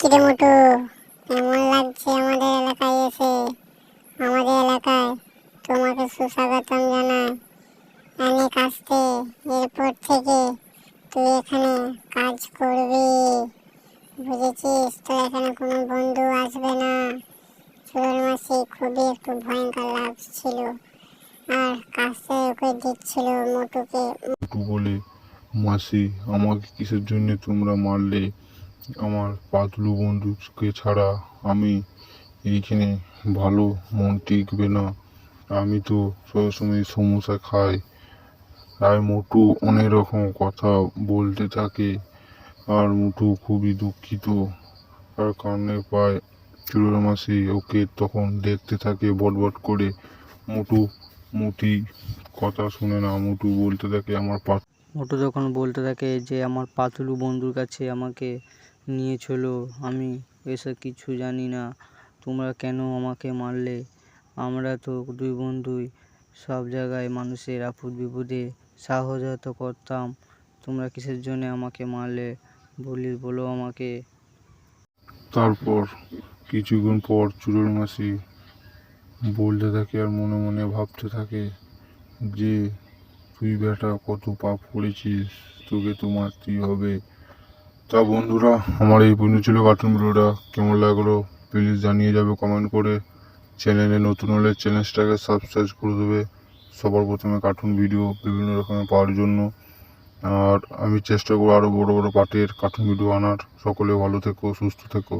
কিরে মোটু, কেমন লাগছে আমাদের এলাকায় এসে? আমাদের এলাকায় তোমাকে সুস্বাগতম জানাই অনেক আসতে। এরপর থেকে তুই এখানে কাজ করবি, বুঝেছিস? তো এখানে কোনো বন্ধু আসবে না। চোরের মাসি খুবই একটু ভয়ঙ্কর লাগছিল, আর কাছে ওকে দিচ্ছিল মোটুকে। মোটু বলে, মাসি আমাকে কিসের জন্য তোমরা মারলে? আমার পাতলু বন্ধুকে ছাড়া আমি এইখানে ভালো মন টিকবে না। আমি তো সবসময় সমোসা খাই। আর মোটু অনেক রকম কথা বলতে থাকে, আর মোটু খুবই দুঃখিত আর কান্না পায়। চোরের মাসি ওকে তখন দেখতে থাকে বটবট করে। মোটু মুটি কথা শুনে না। মোটু বলতে থাকে, আমার মোটু যখন বলতে থাকে যে আমার পাতলু বন্ধুর কাছে আমাকে নিয়ে চলো, আমি এসব কিছু জানি না, তোমরা কেন আমাকে মারলে? আমরা তো দুই বন্ধুই সব জায়গায় মানুষের আপদ বিপদে সাহায্য করতাম, তোমরা কিসের জন্য আমাকে মারলে বলো আমাকে। তারপর কিছুক্ষণ পর চোরের মাসি বলতে থাকে আর মনে মনে ভাবতে থাকে যে তুই বেটা কত পাপ করেছিস, তোকে তো মারতেই হবে। তা বন্ধুরা, আমার এই পর্যন্ত ছিল কার্টুন ভিডিওটা। কেমন লাগলো প্লিজ জানিয়ে যাবে কমেন্ট করে। চ্যানেলে নতুন হলে চ্যানেলটাকে সাবস্ক্রাইব করে দেবে সবার প্রথমে কার্টুন ভিডিও বিভিন্ন রকমের পাওয়ার জন্য। আর আমি চেষ্টা করবো আরও বড় বড় পার্টের কার্টুন ভিডিও আনার। সকলে ভালো থেকো, সুস্থ থেকো।